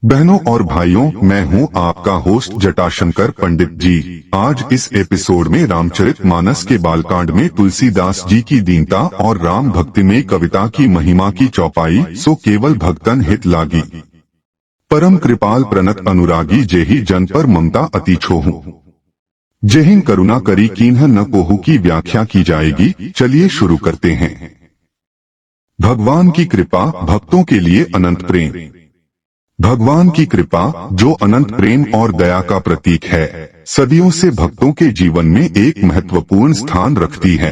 बहनों और भाइयों, मैं हूं आपका होस्ट जटाशंकर पंडित जी। आज इस एपिसोड में रामचरितमानस के बालकांड में तुलसीदास जी की दीनता और राम भक्ति में कविता की महिमा की चौपाई। सो केवल भक्तन हित लागी, परम कृपाल प्रणत अनुरागी, जेहि जन पर ममता अति छोहू, जेहिन करुणा करी कीन्ह न कोहू की व्याख्या की जाएगी। चलिए शुरू करते हैं। भगवान की कृपा, भक्तों के लिए अनंत प्रेम। भगवान की कृपा, जो अनंत प्रेम और दया का प्रतीक है, सदियों से भक्तों के जीवन में एक महत्वपूर्ण स्थान रखती है।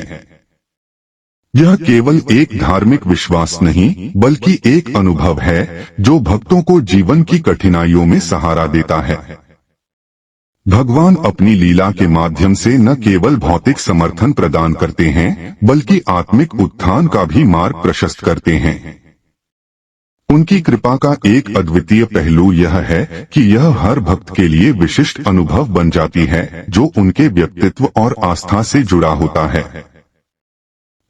यह केवल एक धार्मिक विश्वास नहीं, बल्कि एक अनुभव है जो भक्तों को जीवन की कठिनाइयों में सहारा देता है। भगवान अपनी लीला के माध्यम से न केवल भौतिक समर्थन प्रदान करते हैं, बल्कि आत्मिक उत्थान का भी मार्ग प्रशस्त करते हैं। उनकी कृपा का एक अद्वितीय पहलू यह है कि यह हर भक्त के लिए विशिष्ट अनुभव बन जाती है, जो उनके व्यक्तित्व और आस्था से जुड़ा होता है।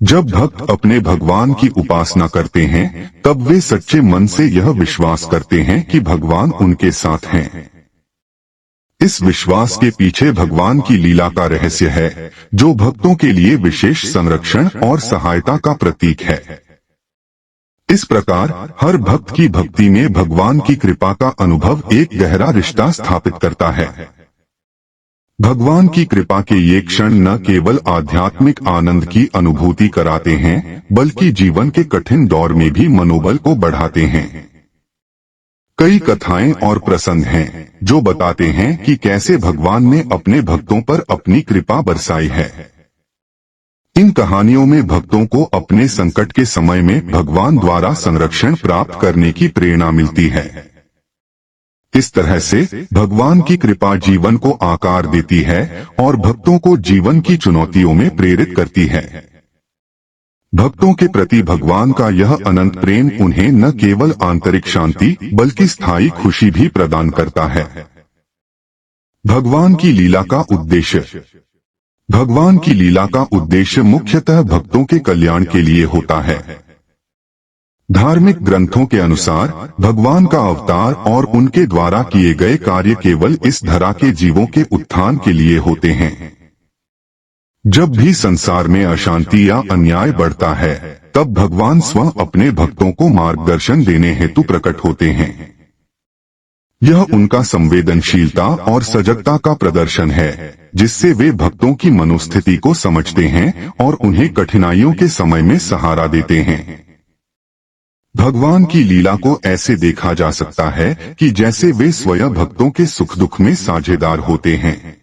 जब भक्त अपने भगवान की उपासना करते हैं, तब वे सच्चे मन से यह विश्वास करते हैं कि भगवान उनके साथ हैं। इस विश्वास के पीछे भगवान की लीला का रहस्य है, जो भक्तों के लिए विशेष संरक्षण और सहायता का प्रतीक है। इस प्रकार हर भक्त की भक्ति में भगवान की कृपा का अनुभव एक गहरा रिश्ता स्थापित करता है। भगवान की कृपा के ये क्षण न केवल आध्यात्मिक आनंद की अनुभूति कराते हैं, बल्कि जीवन के कठिन दौर में भी मनोबल को बढ़ाते हैं। कई कथाएं और प्रसंग हैं जो बताते हैं कि कैसे भगवान ने अपने भक्तों पर अपनी कृपा बरसाई है। इन कहानियों में भक्तों को अपने संकट के समय में भगवान द्वारा संरक्षण प्राप्त करने की प्रेरणा मिलती है। इस तरह से भगवान की कृपा जीवन को आकार देती है और भक्तों को जीवन की चुनौतियों में प्रेरित करती है। भक्तों के प्रति भगवान का यह अनंत प्रेम उन्हें न केवल आंतरिक शांति, बल्कि स्थायी खुशी भी प्रदान करता है। भगवान की लीला का उद्देश्य। भगवान की लीला का उद्देश्य मुख्यतः भक्तों के कल्याण के लिए होता है। धार्मिक ग्रंथों के अनुसार भगवान का अवतार और उनके द्वारा किए गए कार्य केवल इस धरा के जीवों के उत्थान के लिए होते हैं। जब भी संसार में अशांति या अन्याय बढ़ता है, तब भगवान स्वयं अपने भक्तों को मार्गदर्शन देने हेतु प्रकट होते हैं। यह उनका संवेदनशीलता और सजगता का प्रदर्शन है, जिससे वे भक्तों की मनोस्थिति को समझते हैं और उन्हें कठिनाइयों के समय में सहारा देते हैं। भगवान की लीला को ऐसे देखा जा सकता है कि जैसे वे स्वयं भक्तों के सुख दुख में साझेदार होते हैं।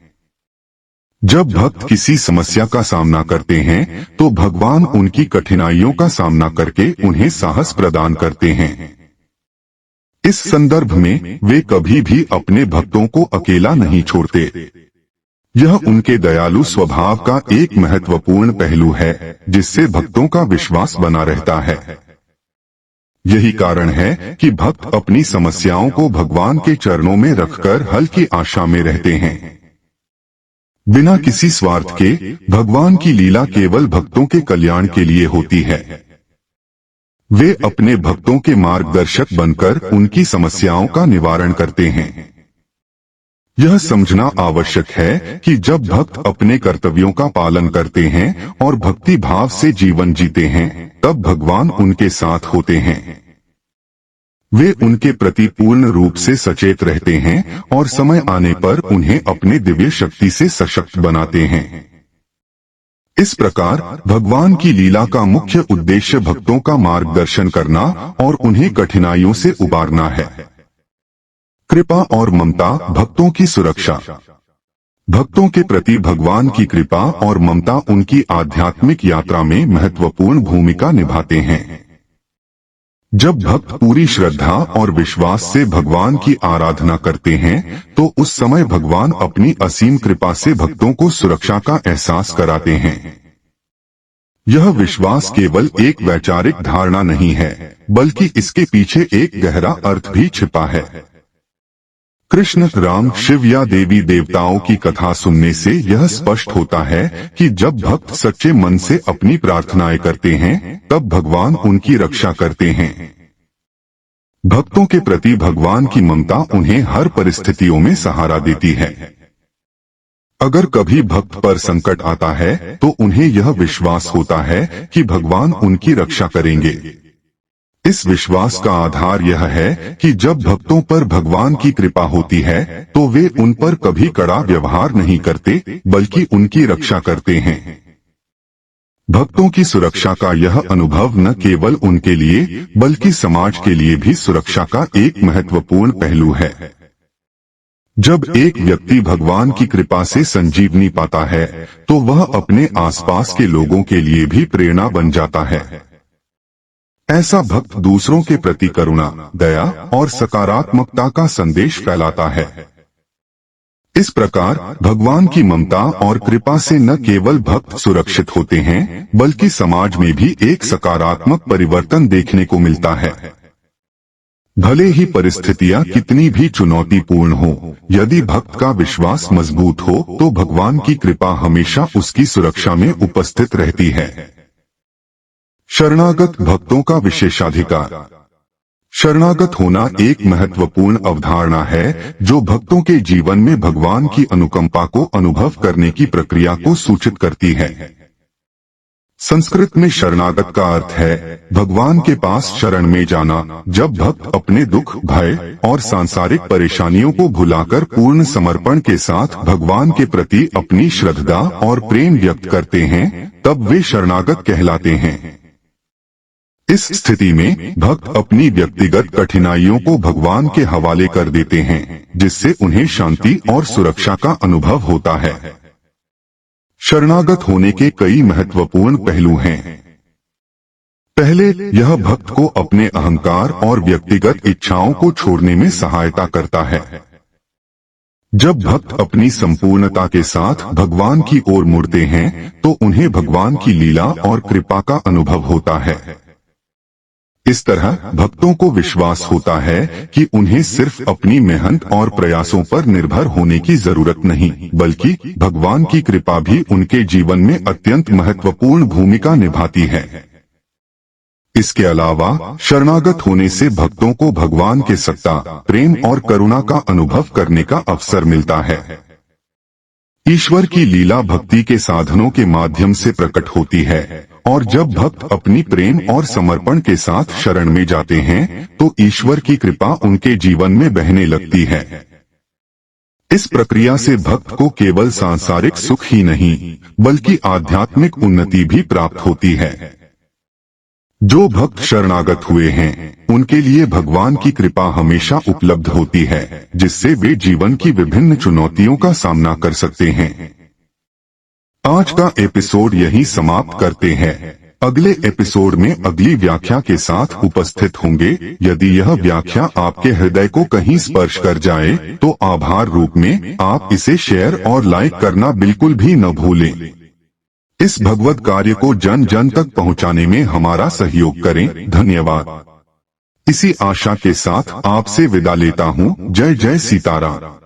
जब भक्त किसी समस्या का सामना करते हैं, तो भगवान उनकी कठिनाइयों का सामना करके उन्हें साहस प्रदान करते हैं। इस संदर्भ में वे कभी भी अपने भक्तों को अकेला नहीं छोड़ते। यह उनके दयालु स्वभाव का एक महत्वपूर्ण पहलू है, जिससे भक्तों का विश्वास बना रहता है। यही कारण है कि भक्त अपनी समस्याओं को भगवान के चरणों में रखकर हल की आशा में रहते हैं। बिना किसी स्वार्थ के भगवान की लीला केवल भक्तों के कल्याण के लिए होती है। वे अपने भक्तों के मार्गदर्शक बनकर उनकी समस्याओं का निवारण करते हैं। यह समझना आवश्यक है कि जब भक्त अपने कर्तव्यों का पालन करते हैं और भक्ति भाव से जीवन जीते हैं, तब भगवान उनके साथ होते हैं। वे उनके प्रति पूर्ण रूप से सचेत रहते हैं और समय आने पर उन्हें अपने दिव्य शक्ति से सशक्त बनाते हैं। इस प्रकार भगवान की लीला का मुख्य उद्देश्य भक्तों का मार्गदर्शन करना और उन्हें कठिनाइयों से उबारना है। कृपा और ममता, भक्तों की सुरक्षा। भक्तों के प्रति भगवान की कृपा और ममता उनकी आध्यात्मिक यात्रा में महत्वपूर्ण भूमिका निभाते हैं। जब भक्त पूरी श्रद्धा और विश्वास से भगवान की आराधना करते हैं, तो उस समय भगवान अपनी असीम कृपा से भक्तों को सुरक्षा का एहसास कराते हैं। यह विश्वास केवल एक वैचारिक धारणा नहीं है, बल्कि इसके पीछे एक गहरा अर्थ भी छिपा है। कृष्ण, राम, शिव या देवी देवताओं की कथा सुनने से यह स्पष्ट होता है कि जब भक्त सच्चे मन से अपनी प्रार्थनाएं करते हैं, तब भगवान उनकी रक्षा करते हैं। भक्तों के प्रति भगवान की ममता उन्हें हर परिस्थितियों में सहारा देती है। अगर कभी भक्त पर संकट आता है तो उन्हें यह विश्वास होता है कि भगवान उनकी रक्षा करेंगे। इस विश्वास का आधार यह है कि जब भक्तों पर भगवान की कृपा होती है तो वे उन पर कभी कड़ा व्यवहार नहीं करते, बल्कि उनकी रक्षा करते हैं। भक्तों की सुरक्षा का यह अनुभव न केवल उनके लिए बल्कि समाज के लिए भी सुरक्षा का एक महत्वपूर्ण पहलू है। जब एक व्यक्ति भगवान की कृपा से संजीवनी पाता है तो वह अपने आसपास के लोगों के लिए भी प्रेरणा बन जाता है। ऐसा भक्त दूसरों के प्रति करुणा, दया और सकारात्मकता का संदेश फैलाता है। इस प्रकार भगवान की ममता और कृपा से न केवल भक्त सुरक्षित होते हैं बल्कि समाज में भी एक सकारात्मक परिवर्तन देखने को मिलता है। भले ही परिस्थितियां कितनी भी चुनौतीपूर्ण हो, यदि भक्त का विश्वास मजबूत हो तो भगवान की कृपा हमेशा उसकी सुरक्षा में उपस्थित रहती है। शरणागत भक्तों का विशेषाधिकार। शरणागत होना एक महत्वपूर्ण अवधारणा है जो भक्तों के जीवन में भगवान की अनुकंपा को अनुभव करने की प्रक्रिया को सूचित करती है। संस्कृत में शरणागत का अर्थ है भगवान के पास शरण में जाना। जब भक्त अपने दुख, भय और सांसारिक परेशानियों को भुलाकर पूर्ण समर्पण के साथ भगवान के प्रति अपनी श्रद्धा और प्रेम व्यक्त करते हैं, तब वे शरणागत कहलाते हैं। इस स्थिति में भक्त अपनी व्यक्तिगत कठिनाइयों को भगवान के हवाले कर देते हैं, जिससे उन्हें शांति और सुरक्षा का अनुभव होता है। शरणागत होने के कई महत्वपूर्ण पहलू हैं। पहले, यह भक्त को अपने अहंकार और व्यक्तिगत इच्छाओं को छोड़ने में सहायता करता है। जब भक्त अपनी संपूर्णता के साथ भगवान की ओर मुड़ते हैं तो उन्हें भगवान की लीला और कृपा का अनुभव होता है। इस तरह भक्तों को विश्वास होता है कि उन्हें सिर्फ अपनी मेहनत और प्रयासों पर निर्भर होने की जरूरत नहीं, बल्कि भगवान की कृपा भी उनके जीवन में अत्यंत महत्वपूर्ण भूमिका निभाती है। इसके अलावा शरणागत होने से भक्तों को भगवान के सत्ता, प्रेम और करुणा का अनुभव करने का अवसर मिलता है। ईश्वर की लीला भक्ति के साधनों के माध्यम से प्रकट होती है, और जब भक्त अपनी प्रेम और समर्पण के साथ शरण में जाते हैं तो ईश्वर की कृपा उनके जीवन में बहने लगती है। इस प्रक्रिया से भक्त को केवल सांसारिक सुख ही नहीं बल्कि आध्यात्मिक उन्नति भी प्राप्त होती है। जो भक्त शरणागत हुए हैं उनके लिए भगवान की कृपा हमेशा उपलब्ध होती है, जिससे वे जीवन की विभिन्न चुनौतियों का सामना कर सकते हैं। आज का एपिसोड यहीं समाप्त करते हैं। अगले एपिसोड में अगली व्याख्या के साथ उपस्थित होंगे। यदि यह व्याख्या आपके हृदय को कहीं स्पर्श कर जाए तो आभार रूप में आप इसे शेयर और लाइक करना बिल्कुल भी न भूलें। इस भगवत कार्य को जन जन तक पहुंचाने में हमारा सहयोग करें। धन्यवाद। इसी आशा के साथ आपसे विदा लेता हूं। जय जय सीताराम।